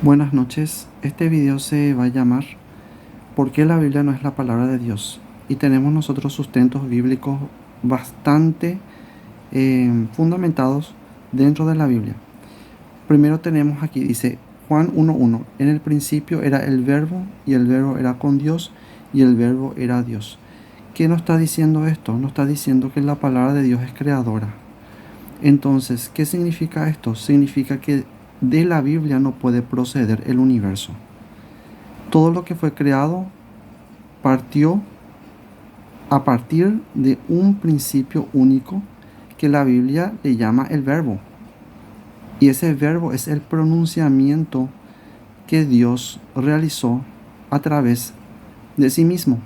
Buenas noches, este video se va a llamar ¿Por qué la Biblia no es la palabra de Dios? Y tenemos nosotros sustentos bíblicos bastante fundamentados dentro de la Biblia. Primero tenemos aquí, dice Juan 1:1, en el principio era el verbo y el verbo era con Dios y el verbo era Dios. ¿Qué nos está diciendo esto? Nos está diciendo que la palabra de Dios es creadora. Entonces, ¿qué significa esto? Significa que de la Biblia no puede proceder el universo. Todo lo que fue creado partió a partir de un principio único que la Biblia le llama el verbo. Y ese verbo es el pronunciamiento que Dios realizó a través de sí mismo.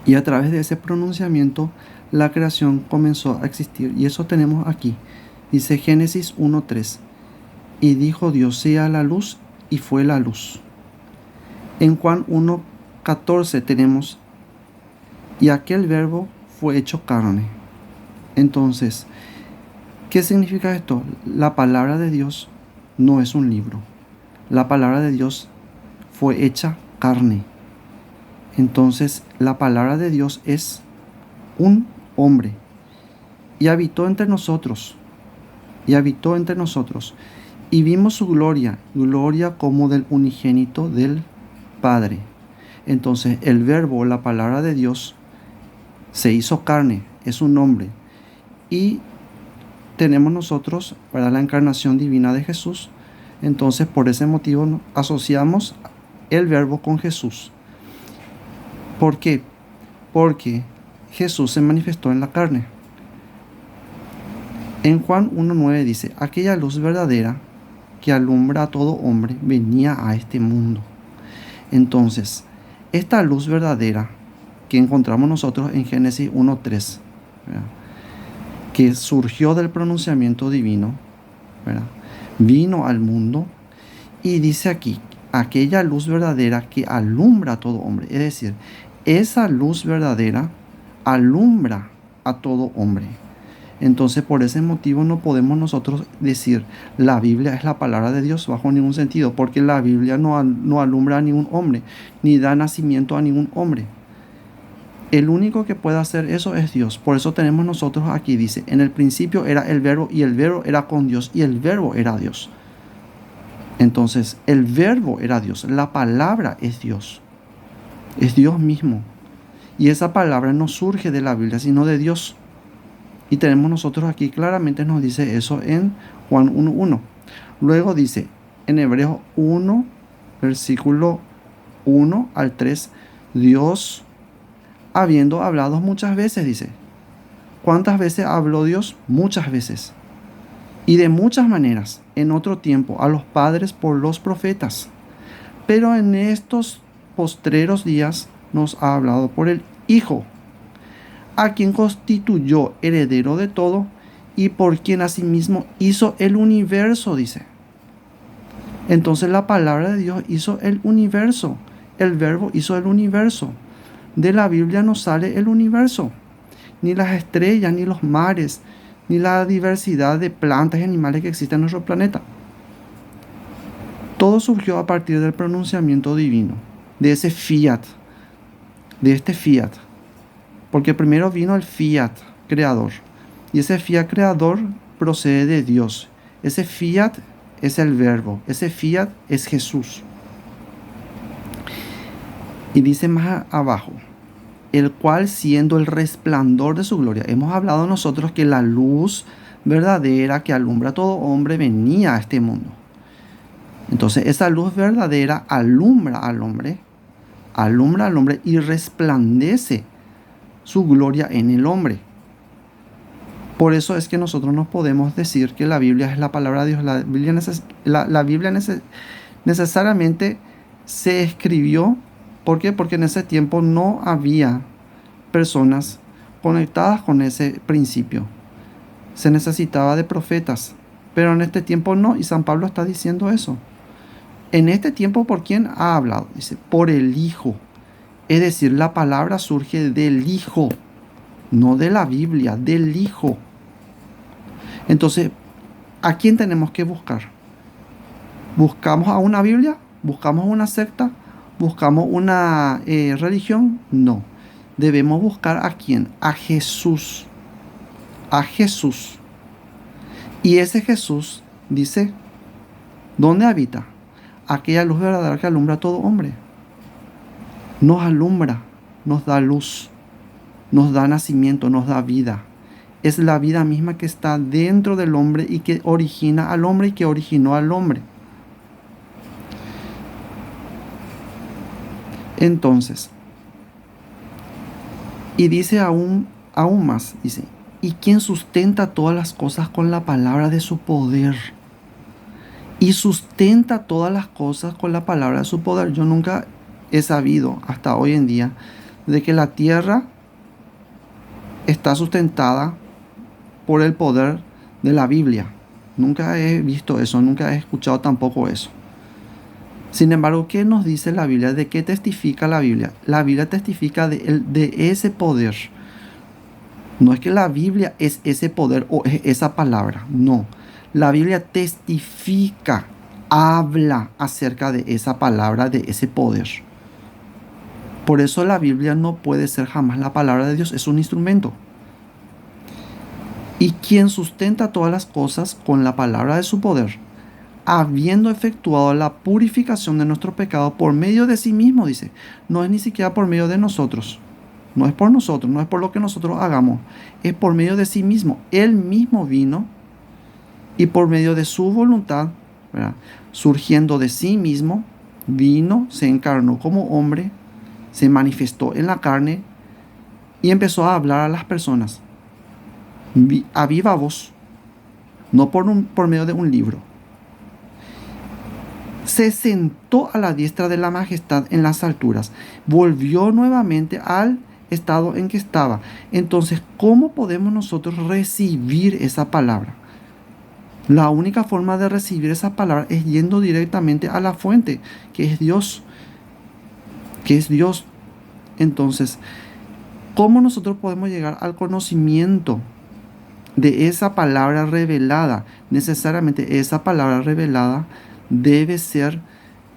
Y a través de ese pronunciamiento la creación comenzó a existir. Y eso tenemos aquí. Dice Génesis 1:3. Y dijo Dios, sea la luz, y fue la luz. En Juan 1:14 tenemos, y aquel verbo fue hecho carne. Entonces, ¿qué significa esto? La palabra de Dios no es un libro. La palabra de Dios fue hecha carne. Entonces, la palabra de Dios es un hombre. Y habitó entre nosotros. Y habitó entre nosotros. Y vimos su gloria, gloria como del unigénito del Padre. Entonces, el verbo, la palabra de Dios, se hizo carne, es un hombre. Y tenemos nosotros para la encarnación divina de Jesús. Entonces, por ese motivo asociamos el verbo con Jesús. ¿Por qué? Porque Jesús se manifestó en la carne. En Juan 1:9 dice, aquella luz verdadera que alumbra a todo hombre venía a este mundo. Entonces, esta luz verdadera que encontramos nosotros en Génesis 1:3, ¿verdad?, que surgió del pronunciamiento divino, ¿verdad?, vino al mundo y dice aquí, aquella luz verdadera que alumbra a todo hombre. Es decir, esa luz verdadera alumbra a todo hombre. Entonces, por ese motivo no podemos nosotros decir la Biblia es la palabra de Dios bajo ningún sentido, porque la Biblia no alumbra a ningún hombre, ni da nacimiento a ningún hombre. El único que puede hacer eso es Dios. Por eso tenemos nosotros aquí, dice, en el principio era el verbo y el verbo era con Dios y el verbo era Dios. Entonces, el verbo era Dios, la palabra es Dios mismo. Y esa palabra no surge de la Biblia, sino de Dios. Y tenemos nosotros aquí, claramente nos dice eso en Juan 1:1. Luego dice, en Hebreos 1, versículo 1 al 3, Dios, habiendo hablado muchas veces, dice. ¿Cuántas veces habló Dios? Muchas veces. Y de muchas maneras, en otro tiempo, a los padres por los profetas. Pero en estos postreros días nos ha hablado por el Hijo, a quien constituyó heredero de todo y por quien asimismo hizo el universo, dice. Entonces la palabra de Dios hizo el universo, el verbo hizo el universo. De la Biblia no sale el universo, ni las estrellas, ni los mares, ni la diversidad de plantas y animales que existen en nuestro planeta. Todo surgió a partir del pronunciamiento divino, de ese fiat, de este fiat. Porque primero vino el fiat creador. Y ese fiat creador procede de Dios. Ese fiat es el verbo. Ese fiat es Jesús. Y dice más abajo, el cual siendo el resplandor de su gloria. Hemos hablado nosotros que la luz verdadera que alumbra a todo hombre venía a este mundo. Entonces esa luz verdadera alumbra al hombre y resplandece su gloria en el hombre. Por eso es que nosotros no podemos decir que la Biblia es la palabra de Dios. La Biblia necesariamente se escribió. ¿Por qué? Porque en ese tiempo no había personas conectadas con ese principio. Se necesitaba de profetas. Pero en este tiempo no. Y San Pablo está diciendo eso. En este tiempo, ¿por quién ha hablado? Dice, por el Hijo. Es decir, la palabra surge del Hijo, no de la Biblia, del Hijo. Entonces, ¿a quién tenemos que buscar? ¿Buscamos a una Biblia? ¿Buscamos una secta? ¿Buscamos una religión? No. Debemos buscar a quién? A Jesús. A Jesús. Y ese Jesús dice, ¿dónde habita? Aquella luz verdadera que alumbra a todo hombre. Nos alumbra, nos da luz, nos da nacimiento, nos da vida. Es la vida misma que está dentro del hombre y que origina al hombre y que originó al hombre. Entonces, y dice aún más, dice, ¿y quién sustenta todas las cosas con la palabra de su poder? Y sustenta todas las cosas con la palabra de su poder. Yo nunca he sabido hasta hoy en día de que la tierra está sustentada por el poder de la Biblia. Nunca he visto eso, nunca he escuchado tampoco eso. Sin embargo, ¿qué nos dice la Biblia? ¿De qué testifica la Biblia? La Biblia testifica de ese poder. No es que la Biblia es ese poder o es esa palabra, no. La Biblia testifica, habla acerca de esa palabra, de ese poder. Por eso la Biblia no puede ser jamás la palabra de Dios, es un instrumento. Y quien sustenta todas las cosas con la palabra de su poder, habiendo efectuado la purificación de nuestro pecado por medio de sí mismo, dice. No es ni siquiera por medio de nosotros. No es por nosotros, no es por lo que nosotros hagamos. Es por medio de sí mismo. Él mismo vino y por medio de su voluntad, ¿verdad?, surgiendo de sí mismo, vino, se encarnó como hombre, se manifestó en la carne y empezó a hablar a las personas a viva voz, no por medio de un libro. Se sentó a la diestra de la majestad en las alturas, volvió nuevamente al estado en que estaba. Entonces, ¿cómo podemos nosotros recibir esa palabra? La única forma de recibir esa palabra es yendo directamente a la fuente, que es Dios. Que es Dios. Entonces, ¿cómo nosotros podemos llegar al conocimiento de esa palabra revelada? Necesariamente esa palabra revelada debe ser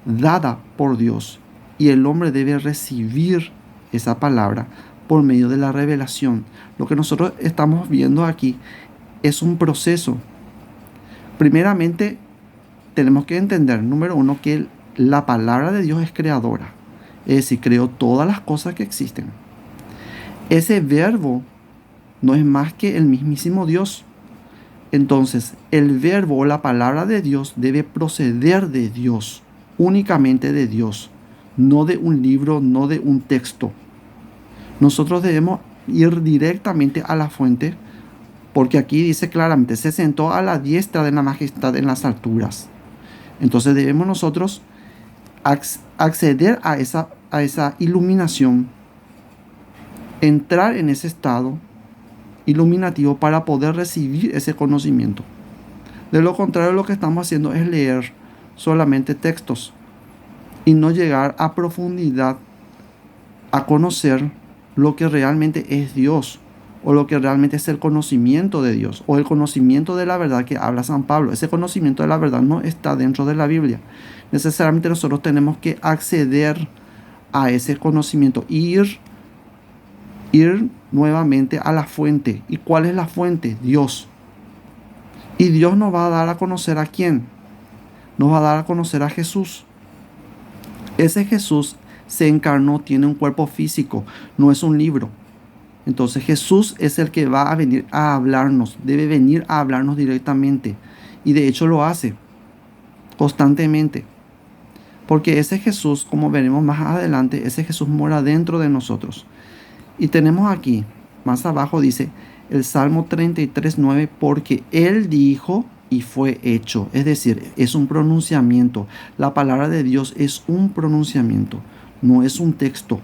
dada por Dios y el hombre debe recibir esa palabra por medio de la revelación. Lo que nosotros estamos viendo aquí es un proceso. Primeramente, tenemos que entender, número uno, que la palabra de Dios es creadora. Es decir, creó todas las cosas que existen. Ese verbo no es más que el mismísimo Dios. Entonces, el verbo o la palabra de Dios debe proceder de Dios, únicamente de Dios, no de un libro, no de un texto. Nosotros debemos ir directamente a la fuente, porque aquí dice claramente, se sentó a la diestra de la majestad en las alturas. Entonces debemos nosotros acceder a esa iluminación, entrar en ese estado iluminativo para poder recibir ese conocimiento. De lo contrario, lo que estamos haciendo es leer solamente textos y no llegar a profundidad a conocer lo que realmente es Dios, o lo que realmente es el conocimiento de Dios, o el conocimiento de la verdad que habla San Pablo. Ese conocimiento de la verdad no está dentro de la Biblia. Necesariamente nosotros tenemos que acceder a ese conocimiento, ir nuevamente a la fuente. ¿Y cuál es la fuente? Dios. Y Dios nos va a dar a conocer a quién. Nos va a dar a conocer a Jesús. Ese Jesús se encarnó, tiene un cuerpo físico, no es un libro. Entonces Jesús es el que va a venir a hablarnos, debe venir a hablarnos directamente. Y de hecho lo hace constantemente. Porque ese Jesús, como veremos más adelante, ese Jesús mora dentro de nosotros. Y tenemos aquí, más abajo dice, el Salmo 33:9, porque Él dijo y fue hecho. Es decir, es un pronunciamiento. La palabra de Dios es un pronunciamiento, no es un texto.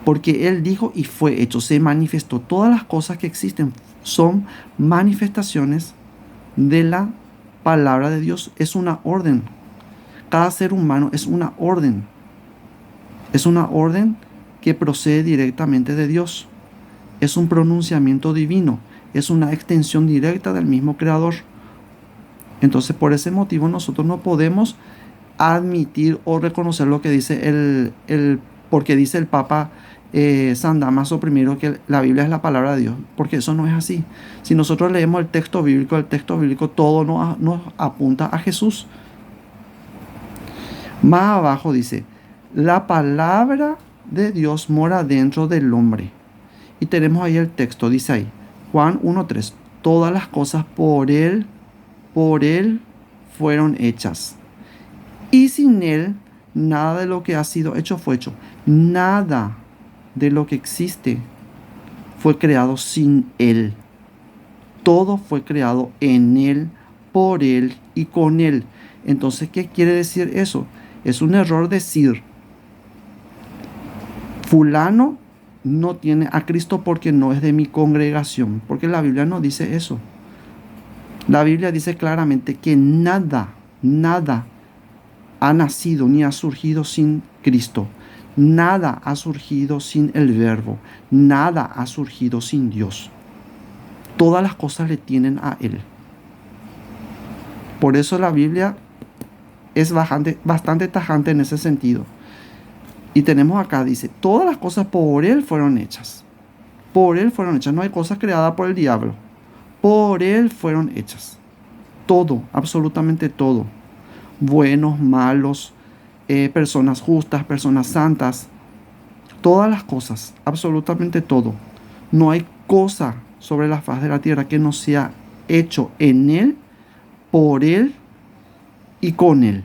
Porque Él dijo y fue hecho, se manifestó. Todas las cosas que existen son manifestaciones de la palabra de Dios. Es una orden. Cada ser humano es una orden. Es una orden que procede directamente de Dios. Es un pronunciamiento divino. Es una extensión directa del mismo Creador. Entonces, por ese motivo nosotros no podemos admitir o reconocer lo que dice porque dice el Papa San Damaso I que la Biblia es la palabra de Dios, porque eso no es así. Si nosotros leemos el texto bíblico todo nos apunta a Jesús. Más abajo dice, la palabra de Dios mora dentro del hombre. Y tenemos ahí el texto, dice ahí, Juan 1:3, todas las cosas por Él fueron hechas. Y sin Él, nada de lo que ha sido hecho fue hecho. Nada de lo que existe fue creado sin Él. Todo fue creado en Él, por Él y con Él. Entonces, ¿qué quiere decir eso? Es un error decir, fulano no tiene a Cristo porque no es de mi congregación, porque la Biblia no dice eso. La Biblia dice claramente que nada ha nacido ni ha surgido sin Cristo. Nada ha surgido sin el Verbo. Nada ha surgido sin Dios. Todas las cosas le tienen a Él. Por eso la Biblia es bastante tajante en ese sentido. Y tenemos acá, dice, todas las cosas por Él fueron hechas. Por Él fueron hechas. No hay cosas creadas por el diablo. Por Él fueron hechas. Todo, absolutamente todo. Buenos, malos, personas justas, personas santas. Todas las cosas, absolutamente todo. No hay cosa sobre la faz de la tierra que no sea hecho en Él, por Él y con Él.